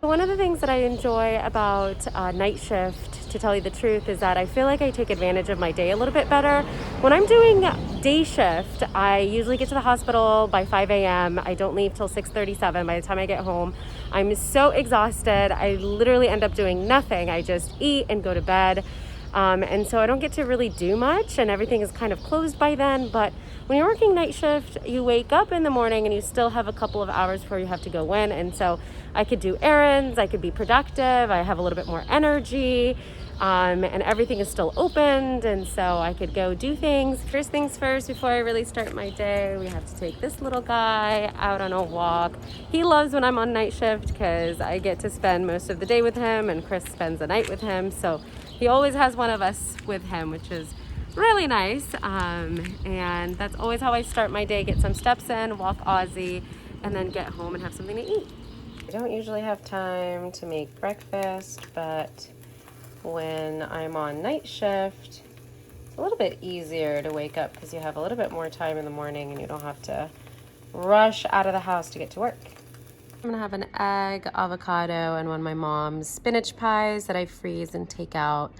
One of the things that I enjoy about night shift, to tell you the truth, is that I feel like I take advantage of my day a little bit better. When I'm doing day shift, I usually get to the hospital by 5 a.m. I don't leave till 6:37 by the time I get home. I'm so exhausted. I literally end up doing nothing. I just eat and go to bed. And so I don't get to really do much, and everything is kind of closed by then. But when you're working night shift, you wake up in the morning and you still have a couple of hours before you have to go in. And so I could do errands, I could be productive, I have a little bit more energy, and everything is still opened. And so I could go do things. First things first, before I really start my day, we have to take this little guy out on a walk. He loves when I'm on night shift because I get to spend most of the day with him, and Chris spends the night with him. So he always has one of us with him, which is really nice. And that's always how I start my day. Get some steps in, walk Aussie, and then get home and have something to eat. I don't usually have time to make breakfast, but when I'm on night shift, it's a little bit easier to wake up because you have a little bit more time in the morning and you don't have to rush out of the house to get to work. I'm gonna have an egg, avocado, and one of my mom's spinach pies that I freeze and take out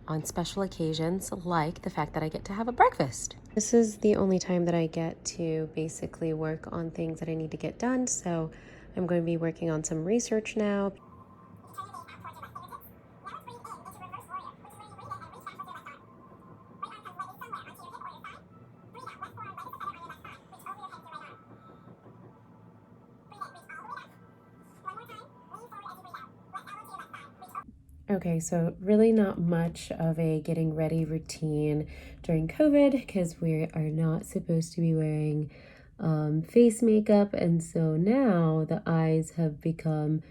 on special occasions, like the fact that I get to have a breakfast. This is the only time that I get to basically work on things that I need to get done, so I'm going to be working on some research now. Okay, so really not much of a getting ready routine during COVID because we are not supposed to be wearing face makeup, and so now the eyes have become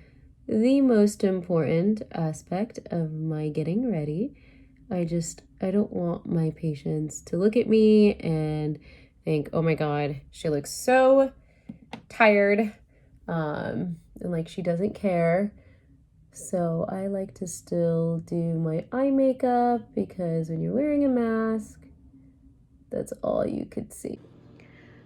the most important aspect of my getting ready. I don't want my patients to look at me and think, oh my God, she looks so tired, and like she doesn't care. So I like to still do my eye makeup because when you're wearing a mask, that's all you could see.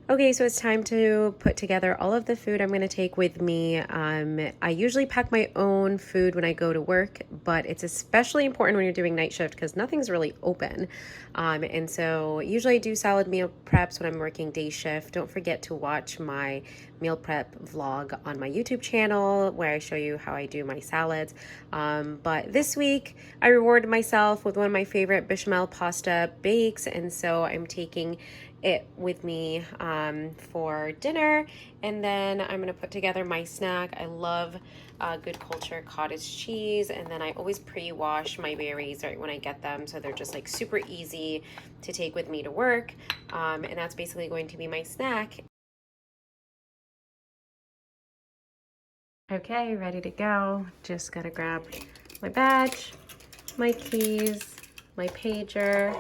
Okay, so it's time to put together all of the food I'm going to take with me. I usually pack my own food when I go to work, but it's especially important when you're doing night shift because nothing's really open. And so usually I do salad meal preps when I'm working day shift. Don't forget to watch my meal prep vlog on my YouTube channel where I show you how I do my salads. But this week I rewarded myself with one of my favorite bechamel pasta bakes, and so I'm taking it with me for dinner, and then I'm gonna put together my snack. I love Good Culture cottage cheese, and then I always pre-wash my berries right when I get them, so they're just like super easy to take with me to work, and that's basically going to be my snack. Okay, ready to go. Just gotta grab my badge, my keys, my pager,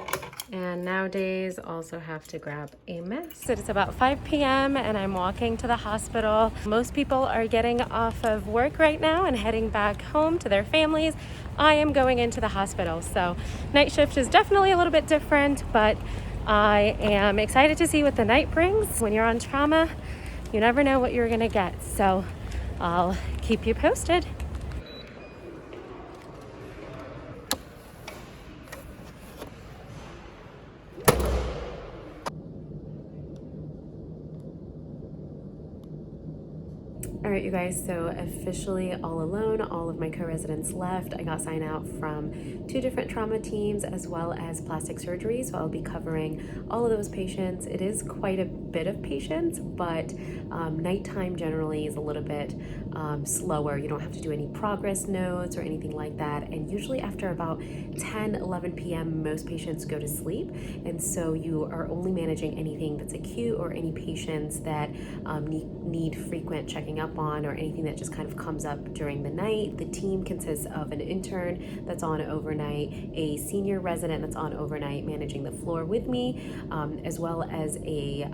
and nowadays also have to grab a mask. It's about 5 p.m. and I'm walking to the hospital. Most people are getting off of work right now and heading back home to their families. I am going into the hospital, so night shift is definitely a little bit different, but I am excited to see what the night brings. When you're on trauma, you never know what you're gonna get, so I'll keep you posted. All right, you guys, so officially all alone. All of my co-residents left. I got signed out from 2 different trauma teams as well as plastic surgery, so I'll be covering all of those patients. It is quite a bit of patients, but nighttime generally is a little bit slower. You don't have to do any progress notes or anything like that, and usually after about 10-11 p.m. most patients go to sleep, and so you are only managing anything that's acute or any patients that need frequent checking up on, or anything that just kind of comes up during the night. The team consists of an intern that's on overnight, a senior resident that's on overnight managing the floor with me, as well as a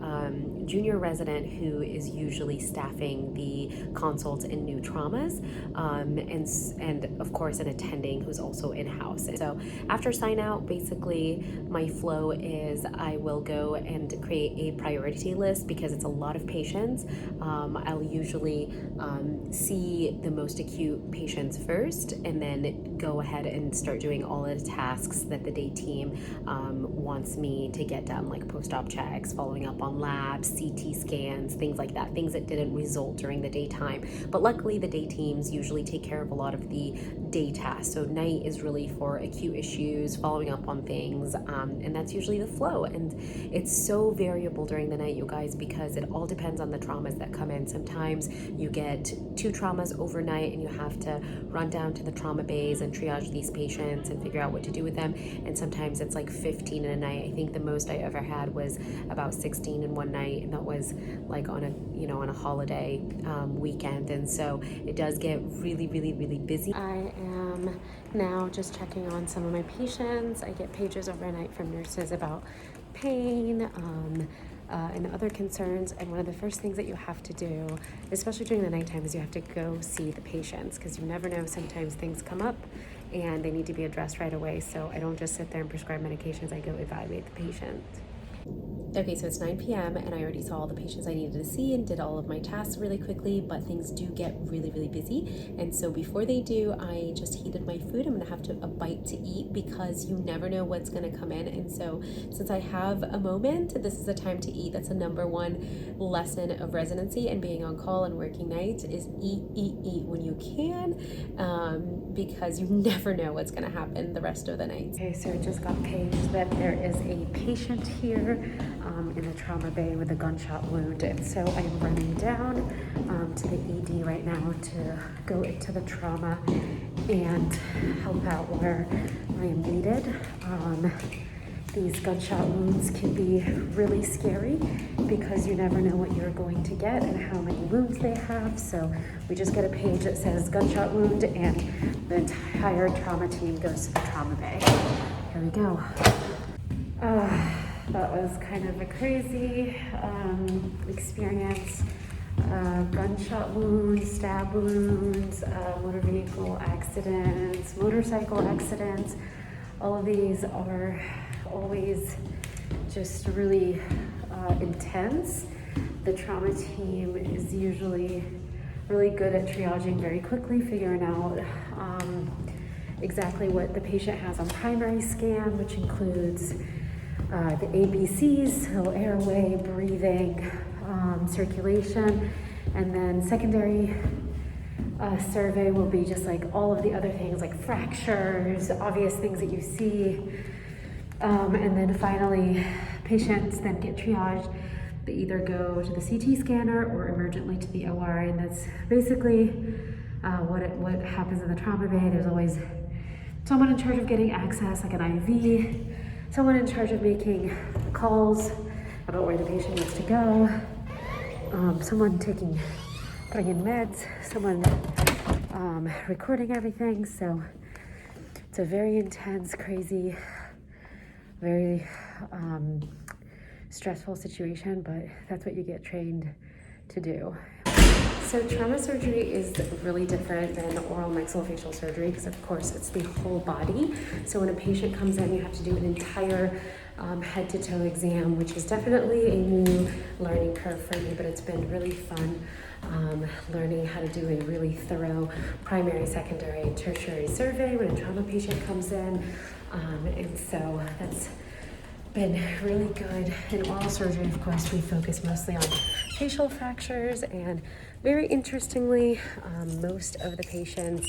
junior resident who is usually staffing the consults in new traumas, and of course an attending who's also in-house. So after sign out, basically my flow is I will go and create a priority list because it's a lot of patients. I'll usually see the most acute patients first, and then go ahead and start doing all of the tasks that the day team wants me to get done, like post-op checks, following up on labs, CT scans, things like that, things that didn't result during the daytime. But luckily the day teams usually take care of a lot of the day tasks. So night is really for acute issues, following up on things, and that's usually the flow. And it's so variable during the night, you guys, because it all depends on the traumas that come in. Sometimes you get 2 traumas overnight and you have to run down to the trauma bays and triage these patients and figure out what to do with them. And sometimes it's like 15 in a night. I think the most I ever had was about 16 in one night, and that was like on a holiday weekend. And so it does get really, really, really busy. I am now just checking on some of my patients. I get pages overnight from nurses about pain, and other concerns. And one of the first things that you have to do, especially during the nighttime, is you have to go see the patients, because you never know, sometimes things come up and they need to be addressed right away. So I don't just sit there and prescribe medications, I go evaluate the patient. Okay, so it's 9 p.m. and I already saw all the patients I needed to see and did all of my tasks really quickly, but things do get really, really busy. And so before they do, I just heated my food. I'm gonna have a bite to eat, because you never know what's gonna come in. And so since I have a moment, this is a time to eat. That's a number one lesson of residency and being on call and working nights, is eat when you can, because you never know what's gonna happen the rest of the night. Okay, so I just got paged that there is a patient here in the trauma bay with a gunshot wound, and so I'm running down to the ED right now to go into the trauma and help out where I am needed. These gunshot wounds can be really scary because you never know what you're going to get and how many wounds they have. So we just get a page that says gunshot wound, and the entire trauma team goes to the trauma bay. Here we go. That was kind of a crazy experience. Gunshot wounds, stab wounds, motor vehicle accidents, motorcycle accidents. All of these are always just really intense. The trauma team is usually really good at triaging very quickly, figuring out exactly what the patient has on primary scan, which includes the ABCs, so airway, breathing, circulation, and then secondary survey will be just like all of the other things like fractures, obvious things that you see, and then finally patients then get triaged. They either go to the CT scanner or emergently to the OR, and that's basically what happens in the trauma bay. There's always someone in charge of getting access, like an IV, someone in charge of making calls about where the patient needs to go, someone putting in meds, someone recording everything. So it's a very intense, crazy, very stressful situation, but that's what you get trained to do. So trauma surgery is really different than oral maxillofacial surgery because, of course, it's the whole body. So when a patient comes in, you have to do an entire head-to-toe exam, which is definitely a new learning curve for me, but it's been really fun learning how to do a really thorough primary, secondary, and tertiary survey when a trauma patient comes in. And so that's been really good. In oral surgery, of course, we focus mostly on facial fractures, and very interestingly, most of the patients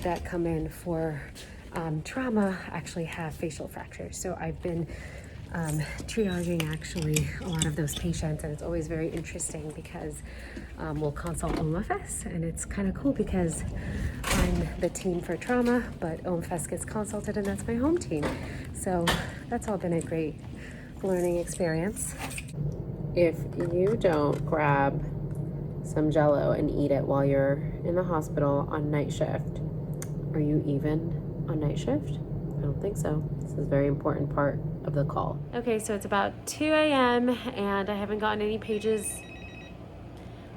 that come in for trauma actually have facial fractures. So I've been triaging actually a lot of those patients, and it's always very interesting because we'll consult OMFS, and it's kind of cool because I'm the team for trauma, but OMFS gets consulted, and that's my home team. So that's all been a great learning experience. If you don't grab some Jell-O and eat it while you're in the hospital on night shift, are you even on night shift? I don't think so. This is a very important part of the call. Okay, so it's about 2 a.m. and I haven't gotten any pages.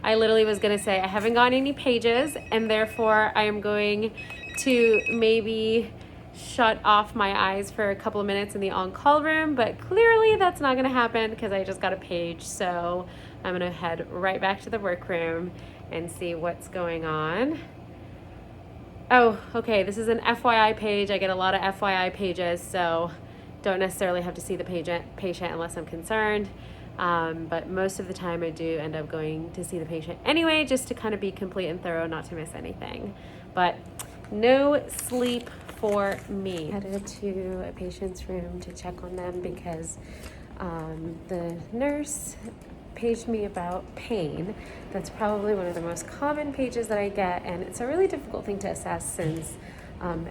I literally was gonna say I haven't gotten any pages, and therefore I am going to maybe shut off my eyes for a couple of minutes in the on-call room, but clearly that's not gonna happen because I just got a page. So I'm gonna head right back to the workroom and see what's going on. Oh, okay, this is an FYI page. I get a lot of FYI pages, so don't necessarily have to see the patient unless I'm concerned. But most of the time I do end up going to see the patient anyway, just to kind of be complete and thorough, not to miss anything. But no sleep for me. Headed to a patient's room to check on them because the nurse paged me about pain. That's probably one of the most common pages that I get, and it's a really difficult thing to assess since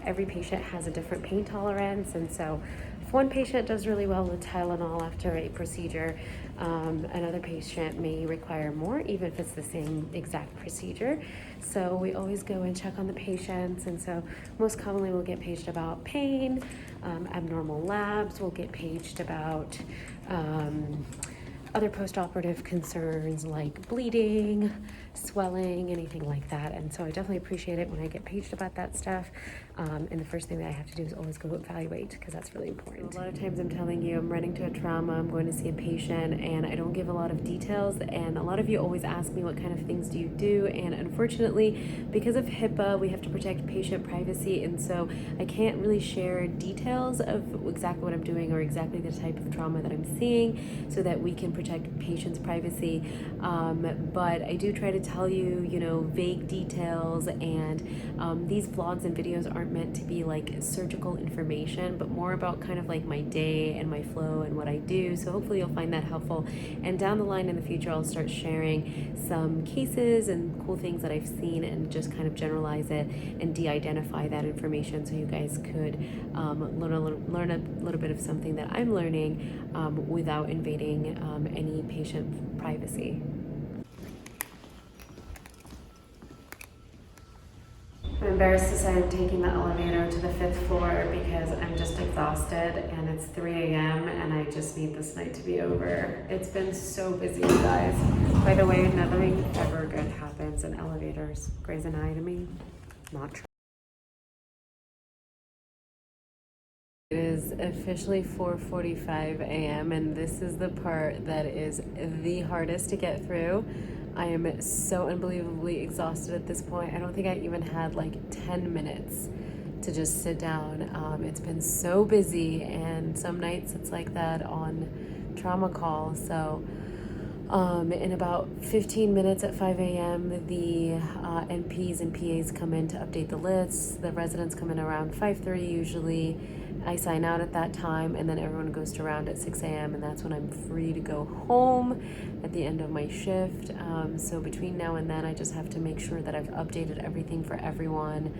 every patient has a different pain tolerance. And so if one patient does really well with Tylenol after a procedure, another patient may require more, even if it's the same exact procedure. So we always go and check on the patients, and so most commonly we'll get paged about pain, abnormal labs, we'll get paged about other post-operative concerns like bleeding, swelling, anything like that. And so I definitely appreciate it when I get paged about that stuff. And the first thing that I have to do is always go evaluate, because that's really important. A lot of times I'm telling you I'm running to a trauma, I'm going to see a patient, and I don't give a lot of details. And a lot of you always ask me what kind of things do you do, and unfortunately, because of HIPAA, we have to protect patient privacy, and so I can't really share details of exactly what I'm doing or exactly the type of trauma that I'm seeing, so that we can protect patients' privacy. But I do try to tell you, vague details, and these vlogs and videos aren't meant to be like surgical information, but more about kind of like my day and my flow and what I do. So hopefully you'll find that helpful. And down the line in the future, I'll start sharing some cases and cool things that I've seen, and just kind of generalize it and de-identify that information, so you guys could learn a little bit of something that I'm learning without invading any patient privacy. I'm embarrassed to say I'm taking the elevator to the 5th floor because I'm just exhausted, and it's 3 a.m. and I just need this night to be over. It's been so busy, you guys. By the way, nothing ever good happens in elevators. Grey's Anatomy, not true. It is officially 4:45 a.m. and this is the part that is the hardest to get through. I am so unbelievably exhausted at this point. I don't think I even had like 10 minutes to just sit down. It's been so busy, and some nights it's like that on trauma call. So in about 15 minutes at 5 a.m., the NPs and PAs come in to update the lists. The residents come in around 5:30 usually. I sign out at that time, and then everyone goes to round at 6 a.m., and that's when I'm free to go home at the end of my shift. So between now and then, I just have to make sure that I've updated everything for everyone.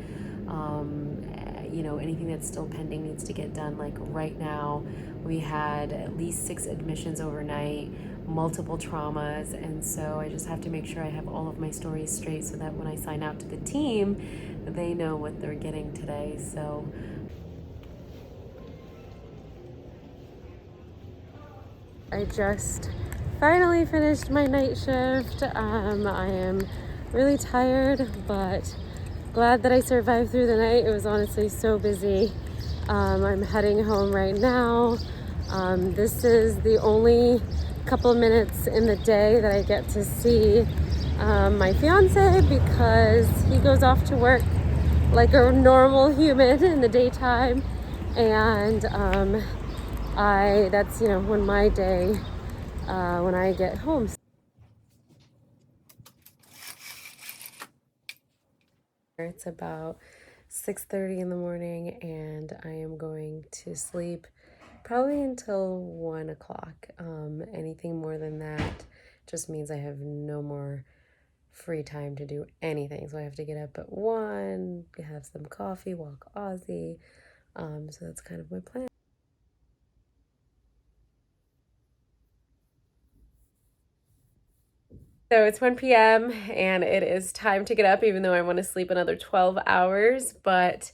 Anything that's still pending needs to get done. Like right now, we had at least 6 admissions overnight, multiple traumas, and so I just have to make sure I have all of my stories straight, so that when I sign out to the team, they know what they're getting today. So I just finally finished my night shift. I am really tired, but glad that I survived through the night. It was honestly so busy. I'm heading home right now. This is the only couple minutes in the day that I get to see my fiance, because he goes off to work like a normal human in the daytime, and that's when my day when I get home. It's about 6:30 in the morning, and I am going to sleep probably until 1 o'clock. Anything more than that just means I have no more free time to do anything. So I have to get up at 1, have some coffee, walk Ozzy. So that's kind of my plan. So it's 1 p.m. and it is time to get up, even though I want to sleep another 12 hours. But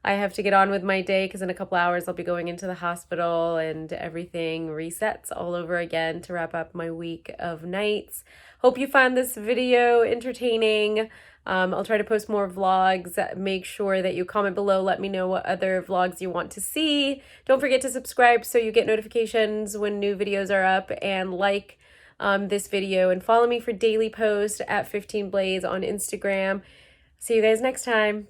I have to get on with my day because in a couple hours I'll be going into the hospital and everything resets all over again to wrap up my week of nights. Hope you found this video entertaining. I'll try to post more vlogs. Make sure that you comment below. Let me know what other vlogs you want to see. Don't forget to subscribe so you get notifications when new videos are up, and like this video, and follow me for daily posts at 15 Blaze on Instagram. See you guys next time.